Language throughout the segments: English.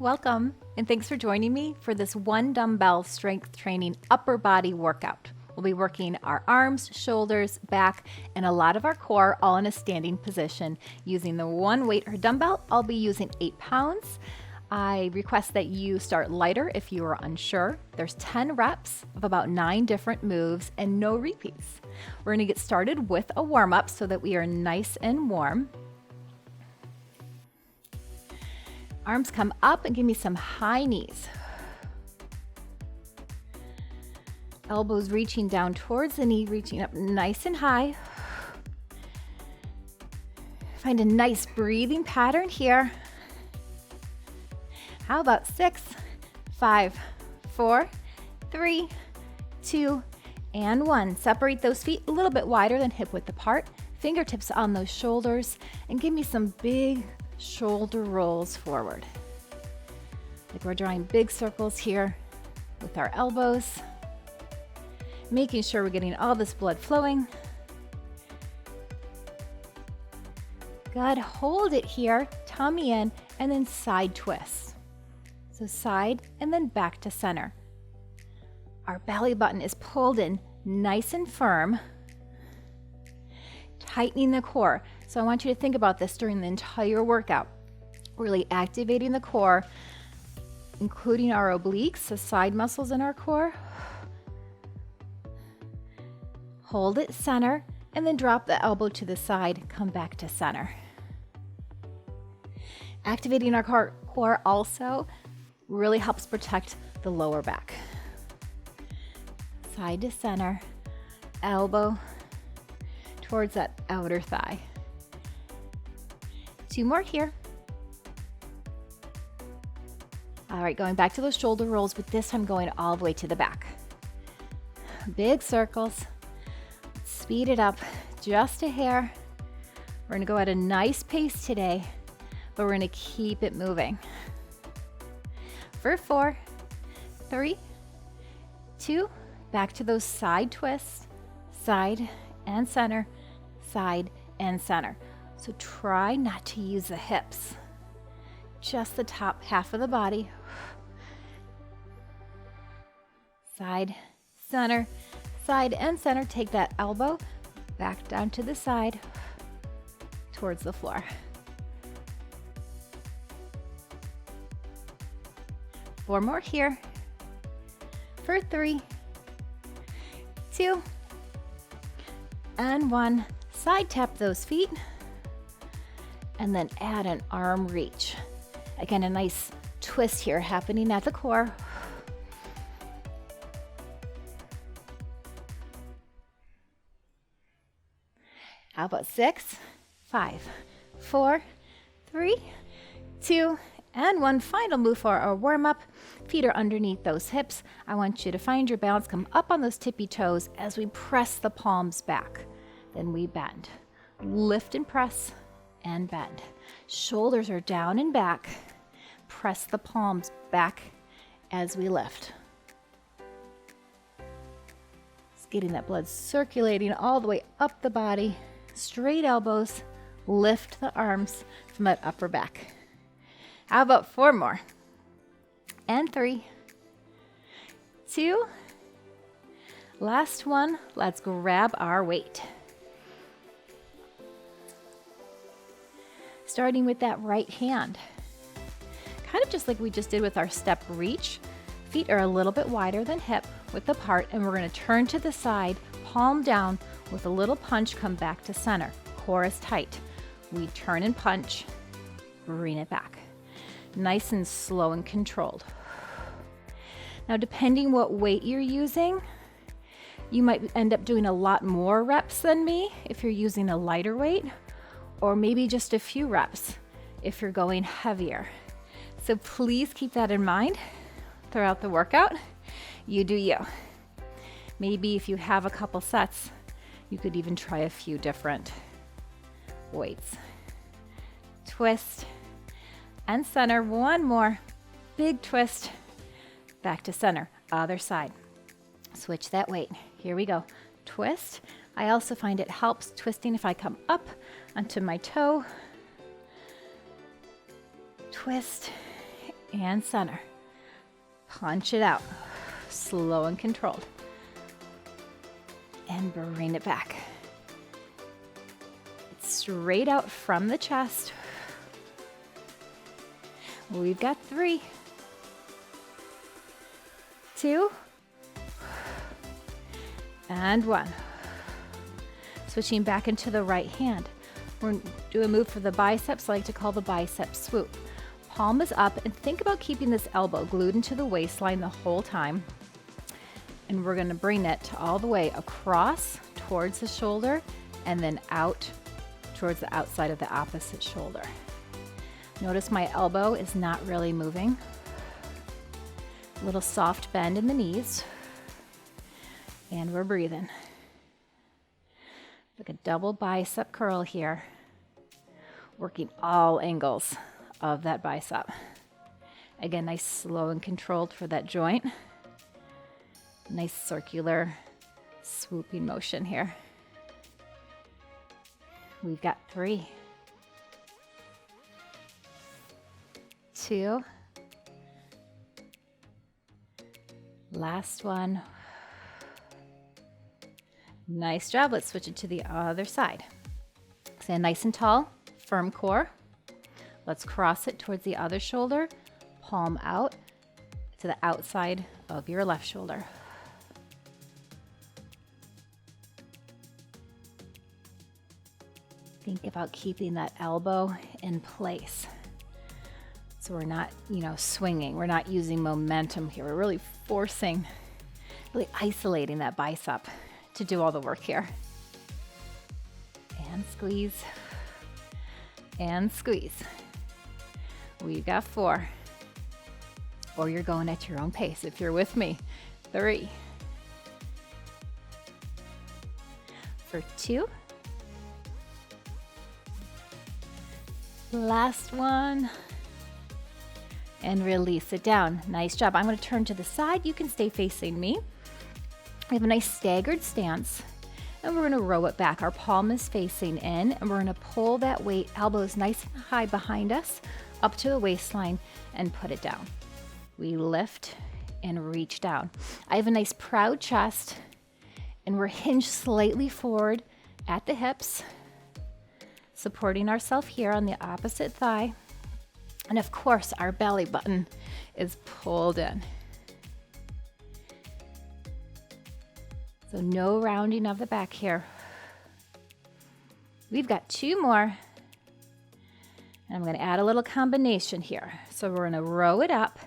Welcome, and thanks for joining me for this one dumbbell strength training upper body workout. We'll be working our arms, shoulders, back, and a lot of our core all in a standing position using the one weight or dumbbell. I'll be using 8 pounds. I request that you start lighter if you are unsure. There's 10 reps of about 9 different moves and no repeats. We're gonna get started with a warm-up so that we are nice and warm. Arms come up and give me some high knees. Elbows reaching down towards the knee, reaching up nice and high. Find a nice breathing pattern here. How about 6, 5, 4, 3, 2, and 1. Separate those feet a little bit wider than hip width apart. Fingertips on those shoulders, and give me some big shoulder rolls forward. Like we're drawing big circles here with our elbows, making sure we're getting all this blood flowing. Good, hold it here, tummy in, and then side twist. So side and then back to center. Our belly button is pulled in nice and firm, tightening the core. So I want you to think about this during the entire workout. Really activating the core, including our obliques, the side muscles in our core. Hold it center, and then drop the elbow to the side, come back to center. Activating our core also really helps protect the lower back. Side to center, elbow towards that outer thigh. 2 more here. All right, going back to those shoulder rolls, but this time going all the way to the back. Big circles. Speed it up just a hair. We're gonna go at a nice pace today, but we're gonna keep it moving. For 4, 3, 2, back to those side twists, side and center, side and center. So try not to use the hips, just the top half of the body. Side, center, side and center. Take that elbow back down to the side towards the floor. 4 more here. For 3, 2, and 1. Side tap those feet, and then add an arm reach. Again, a nice twist here happening at the core. How about 6, 5, 4, 3, 2, and 1. Final move for our warm-up. Feet are underneath those hips. I want you to find your balance, come up on those tippy toes as we press the palms back. Then we bend. Lift and press and bend. Shoulders are down and back. Press the palms back as we lift. Just getting that blood circulating all the way up the body. Straight elbows. Lift the arms from that upper back. How about 4 more? And 3, 2, last one. Let's grab our weight. Starting with that right hand. Kind of just like we just did with our step reach. Feet are a little bit wider than hip width apart, and we're going to turn to the side, palm down with a little punch, come back to center. Core is tight. We turn and punch, bring it back. Nice and slow and controlled. Now, depending what weight you're using, you might end up doing a lot more reps than me if you're using a lighter weight, or maybe just a few reps if you're going heavier. So please keep that in mind throughout the workout. You do you. Maybe if you have a couple sets, you could even try a few different weights. Twist and center. 1 more. Big twist. Back to center. Other side. Switch that weight. Here we go. Twist. I also find it helps twisting if I come up onto my toe. Twist and center. Punch it out, slow and controlled. And bring it back. Straight out from the chest. We've got 3, 2, and 1. Switching back into the right hand. We're going to do a move for the biceps I like to call the bicep swoop. Palm is up, and think about keeping this elbow glued into the waistline the whole time. And we're going to bring it all the way across towards the shoulder and then out towards the outside of the opposite shoulder. Notice my elbow is not really moving. A little soft bend in the knees. And we're breathing. Like a double bicep curl here. Working all angles of that bicep. Again, nice slow and controlled for that joint. Nice circular swooping motion here. We've got 3, 2, last one. Nice job. Let's switch it to the other side. Stand nice and tall, firm core. Let's cross it towards the other shoulder, palm out to the outside of your left shoulder. Think about keeping that elbow in place. So we're not, swinging. We're not using momentum here. We're really forcing, really isolating that bicep to do all the work here. And squeeze. And squeeze. We've got 4. Or you're going at your own pace if you're with me. 3. For 2. Last one. And release it down. Nice job. I'm going to turn to the side. You can stay facing me. We have a nice staggered stance. And we're going to row it back. Our palm is facing in. And we're going to pull that weight, elbows nice and high behind us, up to the waistline, and put it down. We lift and reach down. I have a nice proud chest. And we're hinged slightly forward at the hips. Supporting ourselves here on the opposite thigh. And of course, our belly button is pulled in. So no rounding of the back here. We've got 2 more. And I'm going to add a little combination here. So we're going to row it up.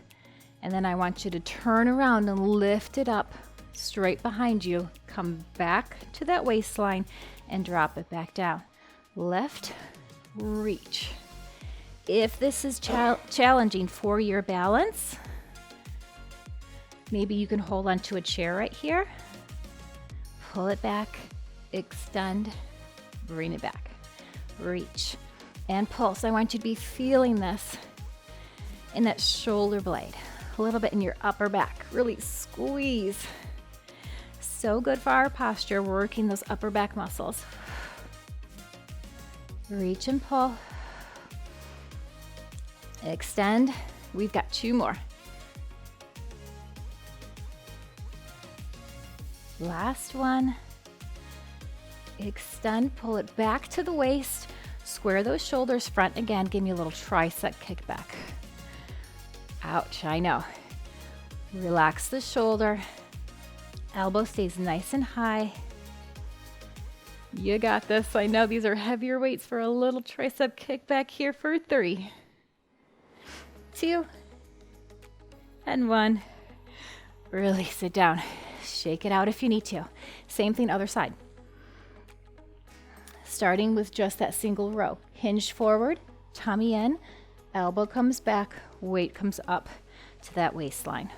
And then I want you to turn around and lift it up straight behind you. Come back to that waistline and drop it back down. Lift, reach. If this is challenging for your balance, maybe you can hold onto a chair right here. Pull it back, extend, bring it back. Reach and pull. So I want you to be feeling this in that shoulder blade, a little bit in your upper back. Really squeeze. So good for our posture, working those upper back muscles. Reach and pull. Extend. We've got 2 more. Last one. Extend, pull it back to the waist. Square those shoulders front again. Give me a little tricep kickback. Ouch, I know. Relax the shoulder. Elbow stays nice and high. You got this. I know these are heavier weights for a little tricep kickback here for 3, 2, and 1. Release it down. Shake it out if you need to. Same thing, other side. Starting with just that single row. Hinge forward, tummy in, elbow comes back, weight comes up to that waistline.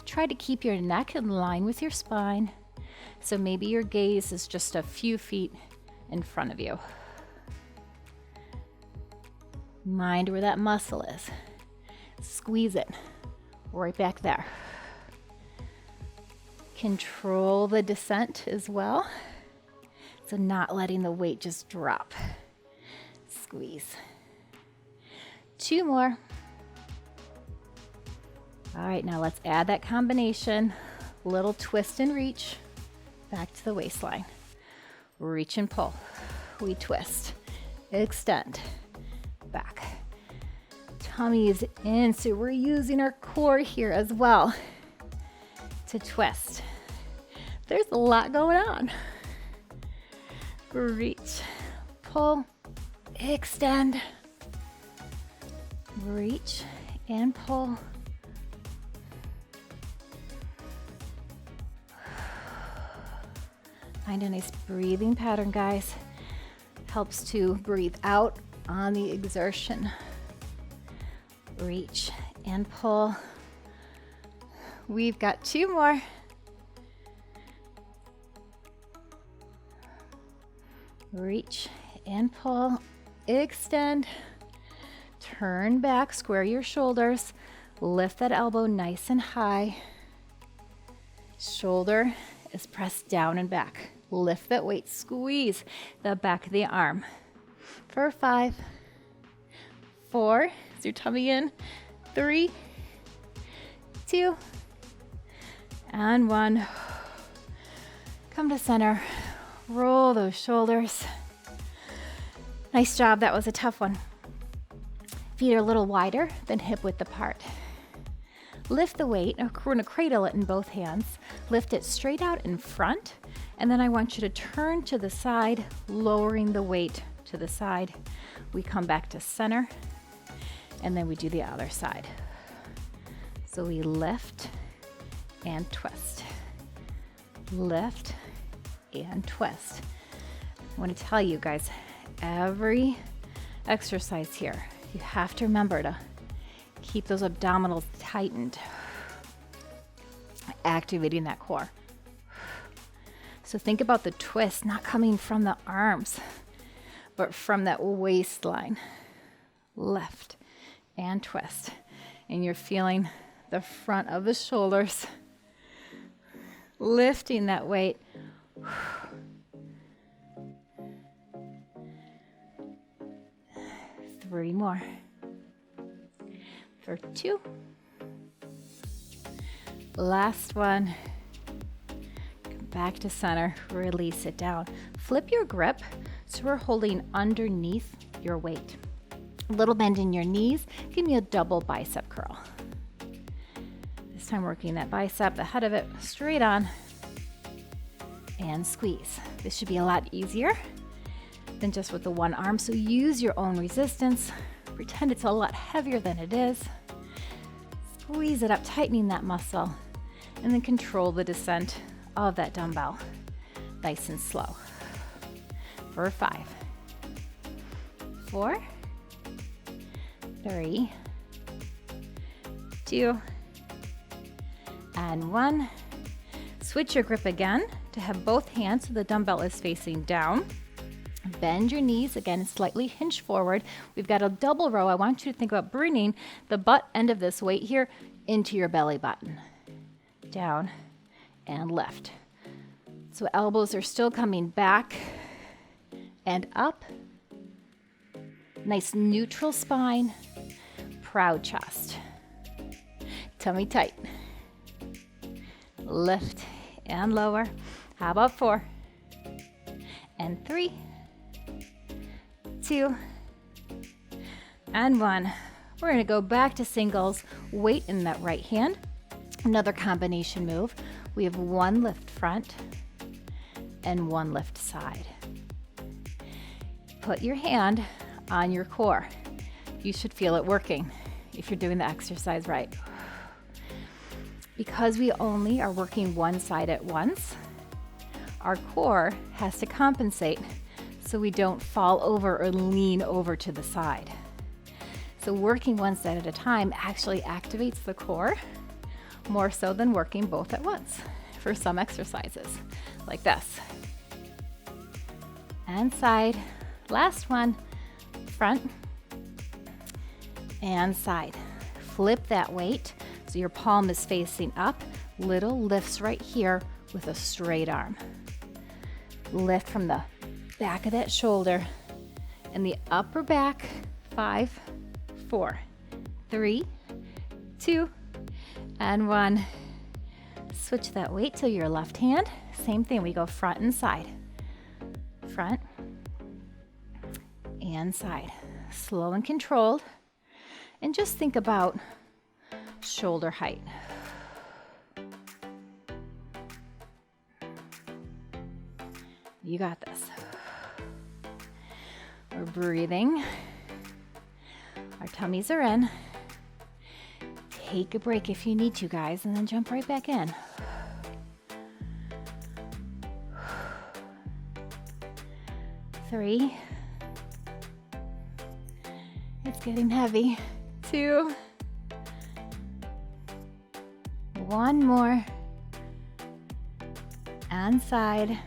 Try to keep your neck in line with your spine. So maybe your gaze is just a few feet in front of you. Mind where that muscle is. Squeeze it right back there. Control the descent as well. So not letting the weight just drop. Squeeze. 2 more. All right, now let's add that combination. Little twist and reach back to the waistline. Reach and pull. We twist, extend, back. Tummy is in, so we're using our core here as well to twist. There's a lot going on. Reach, pull, extend, reach and pull. Find a nice breathing pattern, guys. Helps to breathe out on the exertion. Reach and pull. We've got 2 more. Reach and pull, extend, turn back, square your shoulders, lift that elbow nice and high. Shoulder is pressed down and back. Lift that weight, squeeze the back of the arm. For 5, 4, is your tummy in? 3, 2, and 1. Come to center. Roll those shoulders. Nice job, that was a tough one. Feet are a little wider than hip width apart. Lift the weight, we're gonna cradle it in both hands. Lift it straight out in front, and then I want you to turn to the side, lowering the weight to the side. We come back to center, and then we do the other side. So we lift and twist. Lift and twist. I want to tell you guys, every exercise here, you have to remember to keep those abdominals tightened, activating that core. So think about the twist not coming from the arms, but from that waistline. Lift and twist. And you're feeling the front of the shoulders, lifting that weight. 3 more. For 2. Last one. Come back to center, release it down. Flip your grip so we're holding underneath your weight. A little bend in your knees, give me a double bicep curl. This time working that bicep, the head of it straight on, and squeeze. This should be a lot easier than just with the one arm, so use your own resistance. Pretend it's a lot heavier than it is. Squeeze it up, tightening that muscle, and then control the descent of that dumbbell. Nice and slow. For 5, 4, 3, 2, and 1. Switch your grip again to have both hands so the dumbbell is facing down. Bend your knees, again, slightly hinge forward. We've got a double row. I want you to think about bringing the butt end of this weight here into your belly button. Down and lift. So elbows are still coming back and up. Nice neutral spine, proud chest. Tummy tight. Lift and lower. How about 4 and 3, 2, and 1. We're going to go back to singles, weight in that right hand. Another combination move. We have 1 lift front and 1 lift side. Put your hand on your core. You should feel it working if you're doing the exercise right. Because we only are working one side at once, our core has to compensate so we don't fall over or lean over to the side. So working one side at a time actually activates the core more so than working both at once for some exercises like this. And side. Last one, front and side. Flip that weight so your palm is facing up. Little lifts right here with a straight arm. Lift from the back of that shoulder and the upper back. 5, 4, 3, 2, and 1. Switch that weight to your left hand. Same thing, we go front and side. Front and side. Slow and controlled. And just think about shoulder height. You got this. We're breathing. Our tummies are in. Take a break if you need to, guys, and then jump right back in. 3. It's getting heavy. 2. 1 more. And side.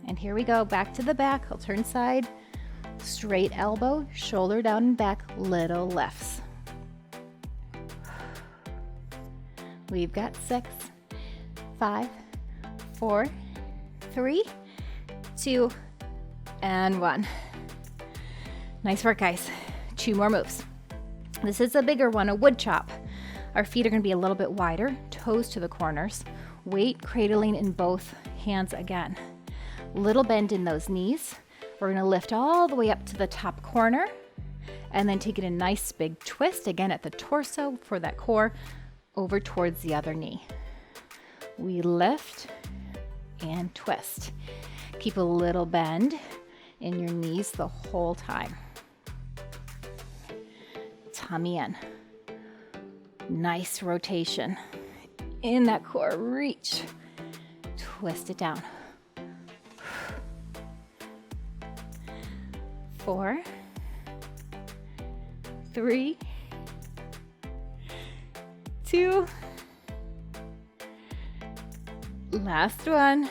And here we go, back to the back. I'll turn side. Straight elbow, shoulder down and back, little lifts. We've got 6, 5, 4, 3, 2, and 1. Nice work, guys. 2 more moves. This is a bigger one, a wood chop. Our feet are going to be a little bit wider, toes to the corners. Weight cradling in both hands again. Little bend in those knees. We're going to lift all the way up to the top corner and then take it a nice big twist again at the torso for that core over towards the other knee. We lift and twist. Keep a little bend in your knees the whole time. Tummy in. Nice rotation in that core. Reach. Twist it down. 4, 3, 2, last one.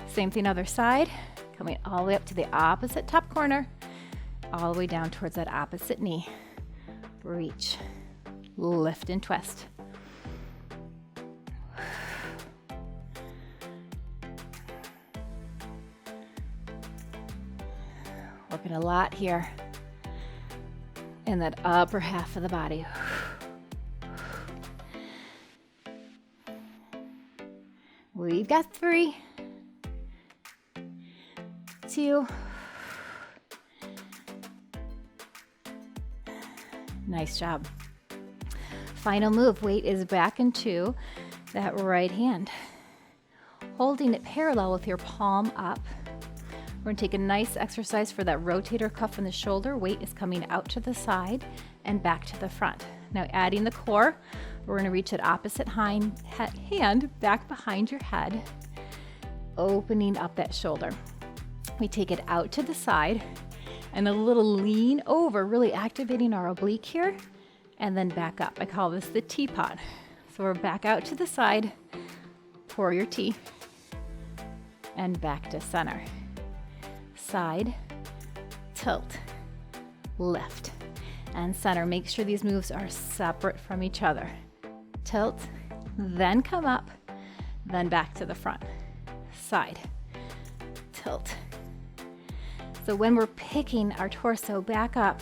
Same thing other side, coming all the way up to the opposite top corner, all the way down towards that opposite knee. Reach, lift and twist. Working a lot here in that upper half of the body. We've got 3, 2. Nice job. Final move, weight is back into that right hand. Holding it parallel with your palm up. We're going to take a nice exercise for that rotator cuff in the shoulder. Weight is coming out to the side and back to the front. Now adding the core, we're going to reach that opposite hand back behind your head, opening up that shoulder. We take it out to the side and a little lean over, really activating our oblique here, and then back up. I call this the teapot. So we're back out to the side, pour your tea, and back to center. Side, tilt, lift, and center. Make sure these moves are separate from each other. Tilt, then come up, then back to the front. Side, tilt. So when we're picking our torso back up,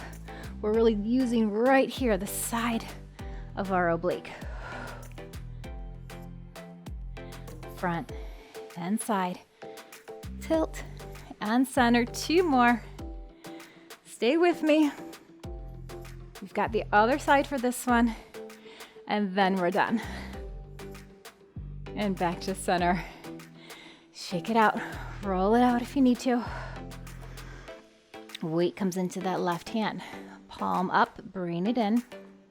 we're really using right here, the side of our oblique. Front and side, tilt, and center. 2 more. Stay with me. We've got the other side for this one, and then we're done. And back to center. Shake it out. Roll it out if you need to. Weight comes into that left hand. Palm up, bring it in.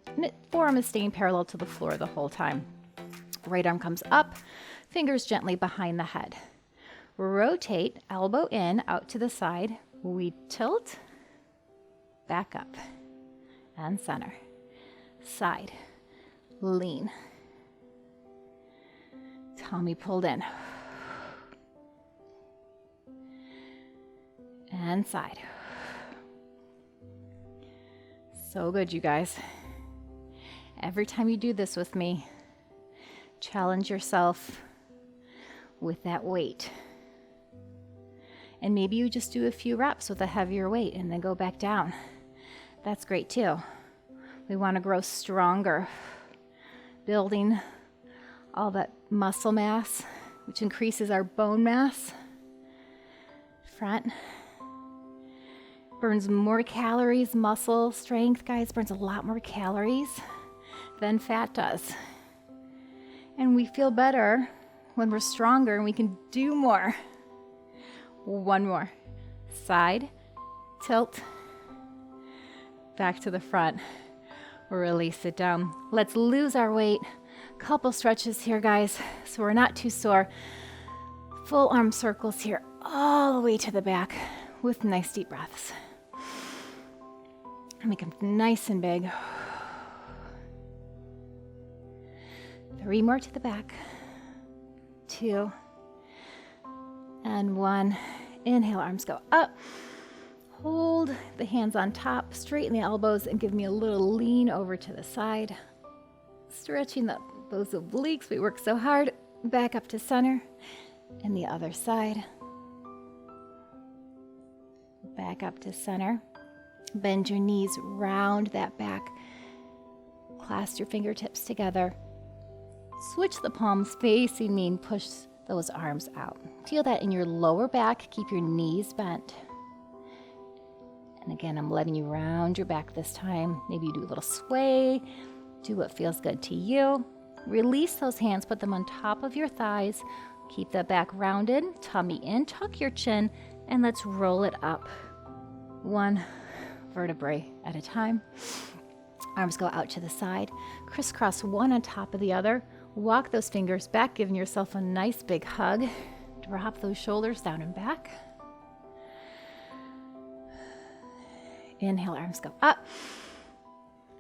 And forearm is staying parallel to the floor the whole time. Right arm comes up, fingers gently behind the head. Rotate, elbow in, out to the side. We tilt, back up, and center. Side, lean. Tummy pulled in. And side. So good, you guys. Every time you do this with me, challenge yourself with that weight. And maybe you just do a few reps with a heavier weight and then go back down. That's great too. We want to grow stronger, building all that muscle mass, which increases our bone mass. Front. Burns more calories. Muscle strength, guys, burns a lot more calories than fat does. And we feel better when we're stronger and we can do more. One more. Side, tilt, back to the front. Release it down. Let's lose our weight. Couple stretches here, guys, so we're not too sore. Full arm circles here, all the way to the back with nice deep breaths. Make them nice and big. 3 more to the back. 2 and 1. Inhale, arms go up. Hold the hands on top, straighten the elbows, and give me a little lean over to the side. Stretching those obliques, we work so hard. Back up to center, and the other side. Back up to center. Bend your knees, round that back. Clasp your fingertips together. Switch the palms facing me and push those arms out. Feel that in your lower back. Keep your knees bent. And again, I'm letting you round your back this time. Maybe you do a little sway. Do what feels good to you. Release those hands, put them on top of your thighs. Keep the back rounded, tummy in, tuck your chin, and let's roll it up. 1 vertebrae at a time. Arms go out to the side. Crisscross one on top of the other. Walk those fingers back, giving yourself a nice big hug. Drop those shoulders down and back. Inhale, arms go up.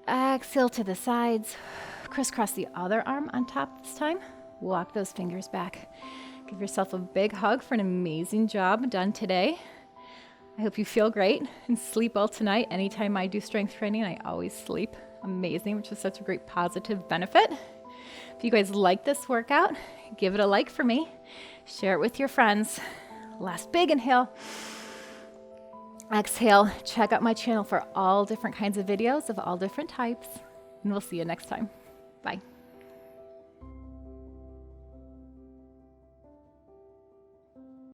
Exhale to the sides. Crisscross the other arm on top this time. Walk those fingers back. Give yourself a big hug for an amazing job done today. I hope you feel great and sleep well tonight. Anytime I do strength training, I always sleep amazing, which is such a great positive benefit. If you guys like this workout, give it a like for me. Share it with your friends. Last big inhale. Exhale. Check out my channel for all different kinds of videos of all different types. And we'll see you next time. Bye.